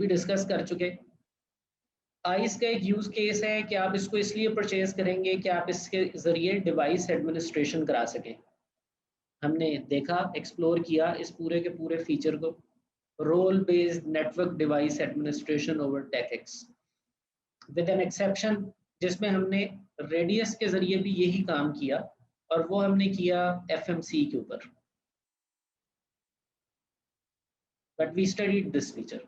भी डिस्कस कर चुके। आइस का एक यूज केस है कि आप इसको इसलिए परचेज करेंगे कि आप इसके जरिए डिवाइस एडमिनिस्ट्रेशन करा सकें। हमने देखा, एक्सप्लोर किया इस पूरे के पूरे फीचर को, role based network device administration over TACACS, with an exception जिसमें हमने रेडियस के जरिए भी यही काम किया, और वो हमने किया FMC के ऊपर, but we studied this feature.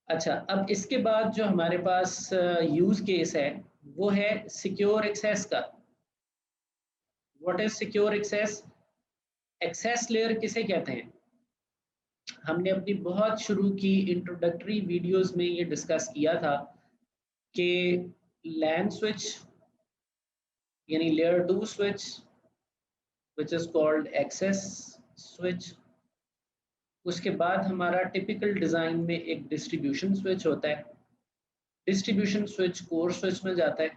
अच्छा, अब इसके बाद जो हमारे पास यूज केस है वो है सिक्योर एक्सेस का। What is secure access? Access layer किसे कहते हैं? हमने अपनी बहुत शुरू की इंट्रोडक्टरी वीडियोस में ये डिस्कस किया था कि लैन स्विच यानी layer 2 switch which is called access switch, उसके बाद हमारा टिपिकल डिजाइन में एक डिस्ट्रीब्यूशन स्विच होता है, डिस्ट्रीब्यूशन स्विच कोर स्विच में जाता है,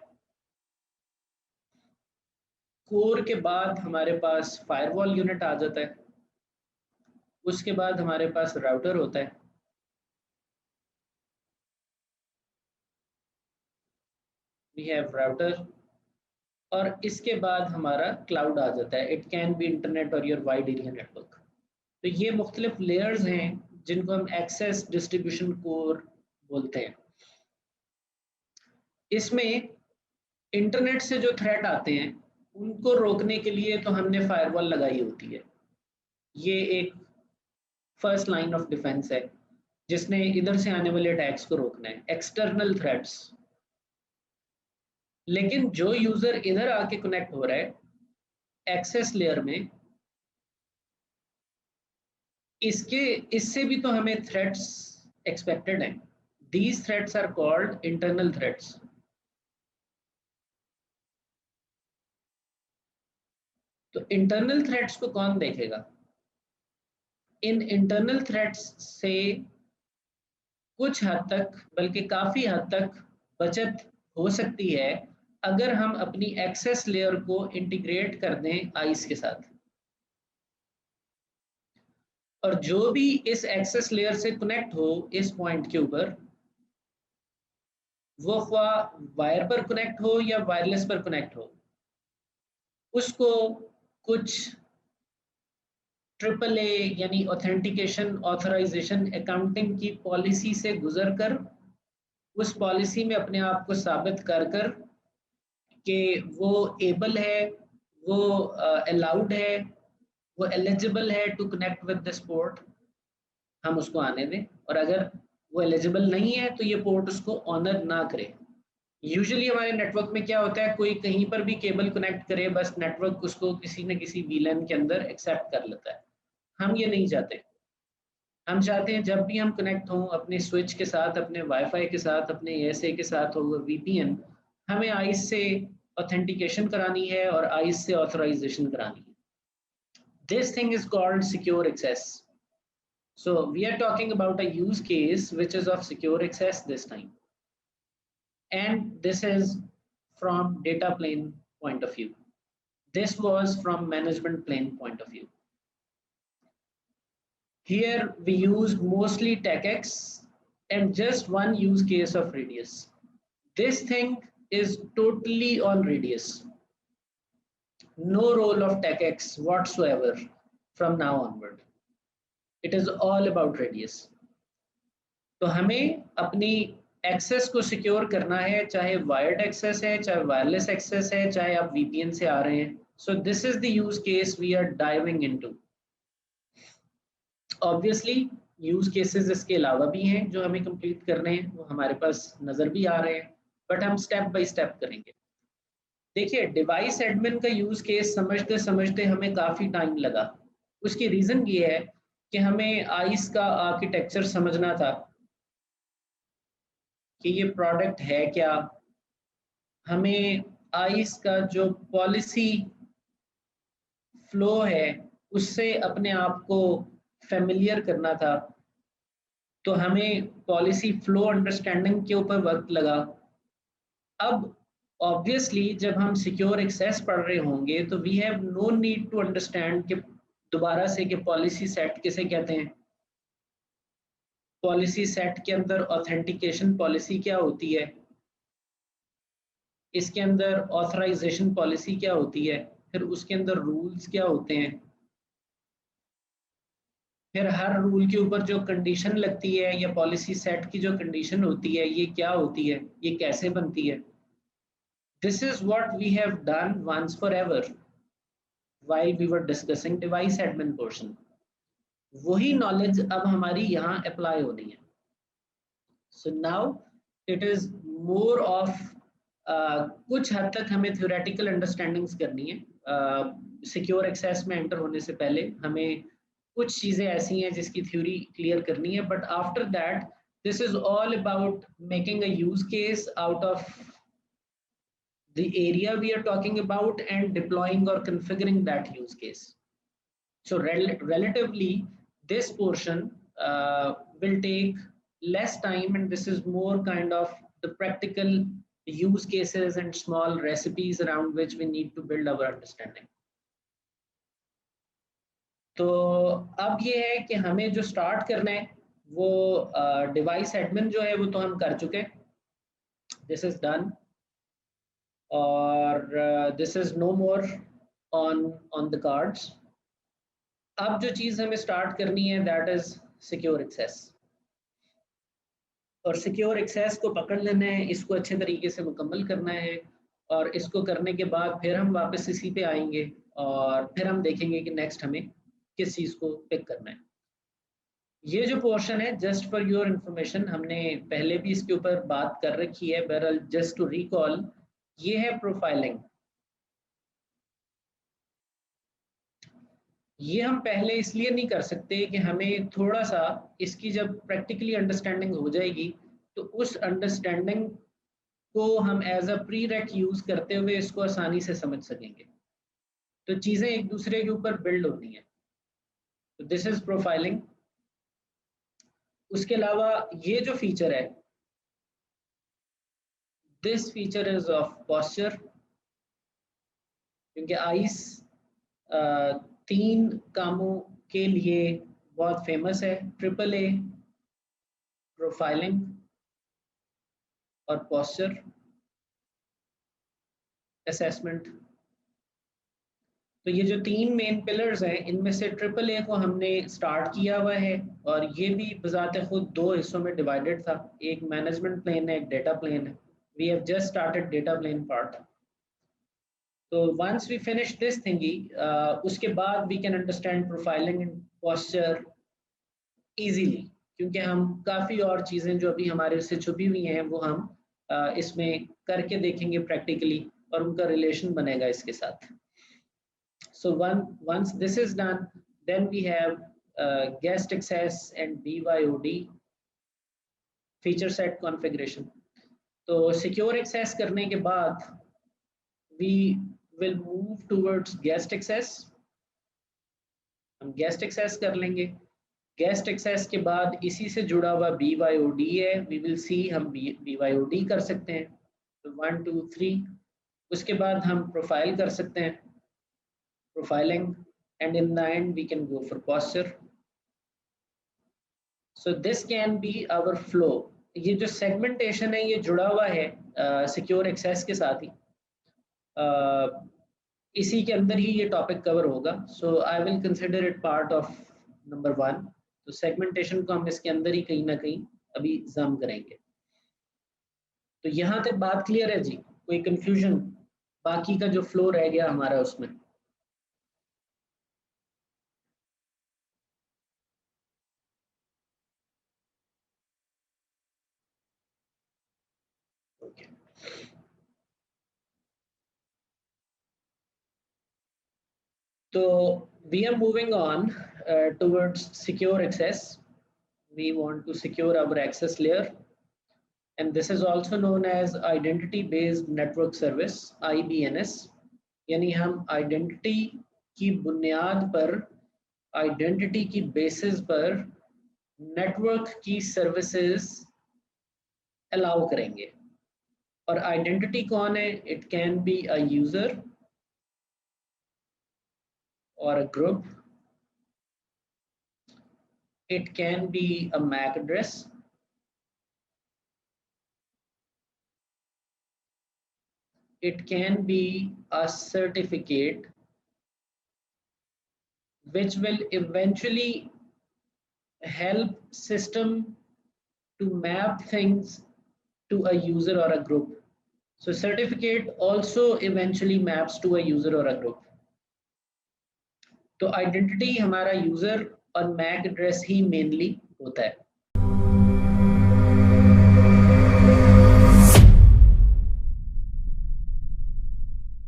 कोर के बाद हमारे पास फायरवॉल यूनिट आ जाता है, उसके बाद हमारे पास राउटर होता है, वी हैव राउटर, और इसके बाद हमारा क्लाउड आ जाता है। इट कैन बी इंटरनेट और योर वाइड एरिया नेटवर्क। तो ये मुख्तलिफ लेयर्स हैं जिनको हम एक्सेस डिस्ट्रीब्यूशन कोर बोलते हैं। इसमें इंटरनेट से जो थ्रेट आते हैं उनको रोकने के लिए तो हमने फायरवॉल लगाई होती है। ये एक फर्स्ट लाइन ऑफ डिफेंस है जिसने इधर से आने वाले अटैक्स को रोकना है, एक्सटर्नल थ्रेट्स। लेकिन जो यूजर इधर आके कनेक्ट हो रहा है एक्सेस लेयर में, इससे भी तो हमें थ्रेट्स एक्सपेक्टेड हैं। These threats are called internal threats. तो इंटरनल थ्रेट्स को कौन देखेगा? इन इंटरनल थ्रेट्स से कुछ हद तक, बल्कि काफी हद तक बचत हो सकती है अगर हम अपनी एक्सेस लेयर को इंटीग्रेट कर दें आइस के साथ। और जो भी इस एक्सेस लेयर से कनेक्ट हो इस पॉइंट के ऊपर, वो वायर पर कनेक्ट हो या वायरलेस पर कनेक्ट हो, उसको कुछ AAA यानी ऑथेंटिकेशन ऑथराइजेशन अकाउंटिंग की पॉलिसी से गुजर कर, उस पॉलिसी में अपने आप को साबित कर कर कि वो एबल है, वो अलाउड है, वो एलिजिबल है to connect with this port, हम उसको आने दें। और अगर वो एलिजिबल नहीं है तो ये पोर्ट उसको ऑनर ना करे। यूजुअली हमारे नेटवर्क में क्या होता है, कोई कहीं पर भी केबल कनेक्ट करे, बस नेटवर्क उसको किसी न किसी VLAN के अंदर एक्सेप्ट कर लेता है। हम ये नहीं चाहते। हम चाहते हैं जब भी हम कनेक्ट हों अपने स्विच के साथ, अपने वाईफाई के साथ, अपने ASA के साथ हो VPN, हमें आइस से ऑथेंटिकेशन करानी है और आइस से ऑथराइजेशन करानी है। This thing is called secure access. So we are talking about a use case which is of secure access this time. And this is from data plane point of view. This was from management plane point of view. Here we used mostly TechX and just one use case of Radius. This thing is totally on Radius. No role of TechX whatsoever from now onward. It is all about Radius. तो हमें अपनी access को secure करना है, चाहे wired access है, चाहे wireless access है, चाहे आप VPN से आ रहे हैं। So this is the use case we are diving into. Obviously use cases इसके अलावा भी हैं जो हमें कंप्लीट करने हैं, वो हमारे पास नजर भी आ रहे हैं, बट हम स्टेप बाय स्टेप करेंगे। देखिए, डिवाइस एडमिन का यूज केस समझते समझते हमें काफी टाइम लगा। उसकी रीजन ये है कि हमें आइस का आर्किटेक्चर समझना था कि ये प्रोडक्ट है क्या, हमें आइस का जो पॉलिसी फ्लो है उससे अपने आप को फेमिलियर करना था। तो हमें पॉलिसी फ्लो अंडरस्टैंडिंग के ऊपर वक्त लगा। अब ऑब्वियसली जब हम सिक्योर एक्सेस पढ़ रहे होंगे तो we have no need to understand कि दोबारा से कि पॉलिसी सेट किसे कहते हैं, पॉलिसी सेट के अंदर ऑथेंटिकेशन पॉलिसी क्या होती है, इसके अंदर ऑथराइजेशन पॉलिसी क्या होती है, फिर उसके अंदर रूल्स क्या होते हैं, फिर हर रूल के ऊपर जो कंडीशन लगती है या पॉलिसी सेट की जो कंडीशन होती है ये क्या होती है, ये कैसे बनती है. This is what we have done once for ever while we were discussing device admin portion. वही नॉलेज अब हमारी यहाँ अप्लाई होनी है. So now it is more of कुछ हद तक हमें थ्योरेटिकल अंडरस्टैंडिंग्स करनी है. सिक्योर एक्सेस में एंटर होने से पहले हमें कुछ चीजें ऐसी हैं जिसकी थ्योरी क्लियर करनी है, but after that this is all about making a use case out of the area we are talking about and deploying or configuring that use case. So relatively, this portion will take less time, and this is more kind of the practical use cases and small recipes around which we need to build our understanding. तो अब ये है कि हमें जो start करना है वो डिवाइस एडमिन जो है वो तो हम कर चुके. दिस इज डन और this is no more on the cards. अब जो चीज़ हमें स्टार्ट करनी है दैट इज सिक्योर एक्सेस. और सिक्योर एक्सेस को पकड़ लेना है, इसको अच्छे तरीके से मुकम्मल करना है, और इसको करने के बाद फिर हम वापस इसी पे आएंगे और फिर हम देखेंगे कि नेक्स्ट हमें किस चीज़ को पिक करना है. ये जो पोर्शन है जस्ट फॉर योर इंफॉर्मेशन, हमने पहले भी इसके ऊपर बात कर रखी है, बहरहाल जस्ट टू रिकॉल, ये है प्रोफाइलिंग. ये हम पहले इसलिए नहीं कर सकते कि हमें थोड़ा सा इसकी जब प्रैक्टिकली अंडरस्टैंडिंग हो जाएगी तो उस अंडरस्टैंडिंग को हम as a pre req use करते हुए इसको आसानी से समझ सकेंगे. तो चीज़ें एक दूसरे के ऊपर बिल्ड होती हैं. तो दिस इज प्रोफाइलिंग. उसके अलावा ये जो फीचर है, this feature is of posture, क्योंकि आइस 3 कामों के लिए बहुत फेमस है, AAA, प्रोफाइलिंग और पॉस्चर असेसमेंट. तो ये जो 3 मेन पिलर्स हैं इनमें से AAA को हमने स्टार्ट किया हुआ है, और ये भी बजाते खुद 2 हिस्सों में डिवाइडेड था. एक मैनेजमेंट प्लेन है, एक डेटा प्लेन है. We have just started data plane part. तो once we finish this thingy, उसके बाद we can understand profiling and posture easily, क्योंकि हम काफ़ी और चीज़ें जो अभी हमारे से छुपी हुई हैं वो हम इसमें करके देखेंगे प्रैक्टिकली, और उनका रिलेशन बनेगा इसके साथ. So once this is done, then we have guest access and BYOD, feature set configuration. तो secure access करने के बाद we will move towards guest access. हम guest access कर लेंगे. guest access के बाद इसी से जुड़ा हुआ BYOD है, we will see हम BYOD कर सकते हैं. तो 1 2 3. उसके बाद हम प्रोफाइल कर सकते हैं, profiling, and in the end we can go for posture. So this can be our flow. ये जो segmentation है ये जुड़ा हुआ है secure access के साथ ही, इसी के अंदर ही ये टॉपिक कवर होगा. So I will consider it part of number 1. तो segmentation को हम इसके अंदर ही कहीं ना कहीं अभी जम करेंगे. तो यहाँ तक बात क्लियर है जी? कोई कंफ्यूजन? बाकी का जो फ्लो रह गया हमारा उसमें. So we are moving on towards secure access. We want to secure our access layer, and this is also known as identity based network service, IBNS. यानी हम आइडेंटिटी की बुनियाद पर, आइडेंटिटी की बेसिस पर नेटवर्क की सर्विसेज अलाउ करेंगे. और आइडेंटिटी कौन है? It can be a user or a group It can be a MAC address. It can be a certificate which will eventually help system to map things to a user or a group. So certificate also eventually maps to a user or a group. तो identity हमारा user और Mac address ही mainly होता है.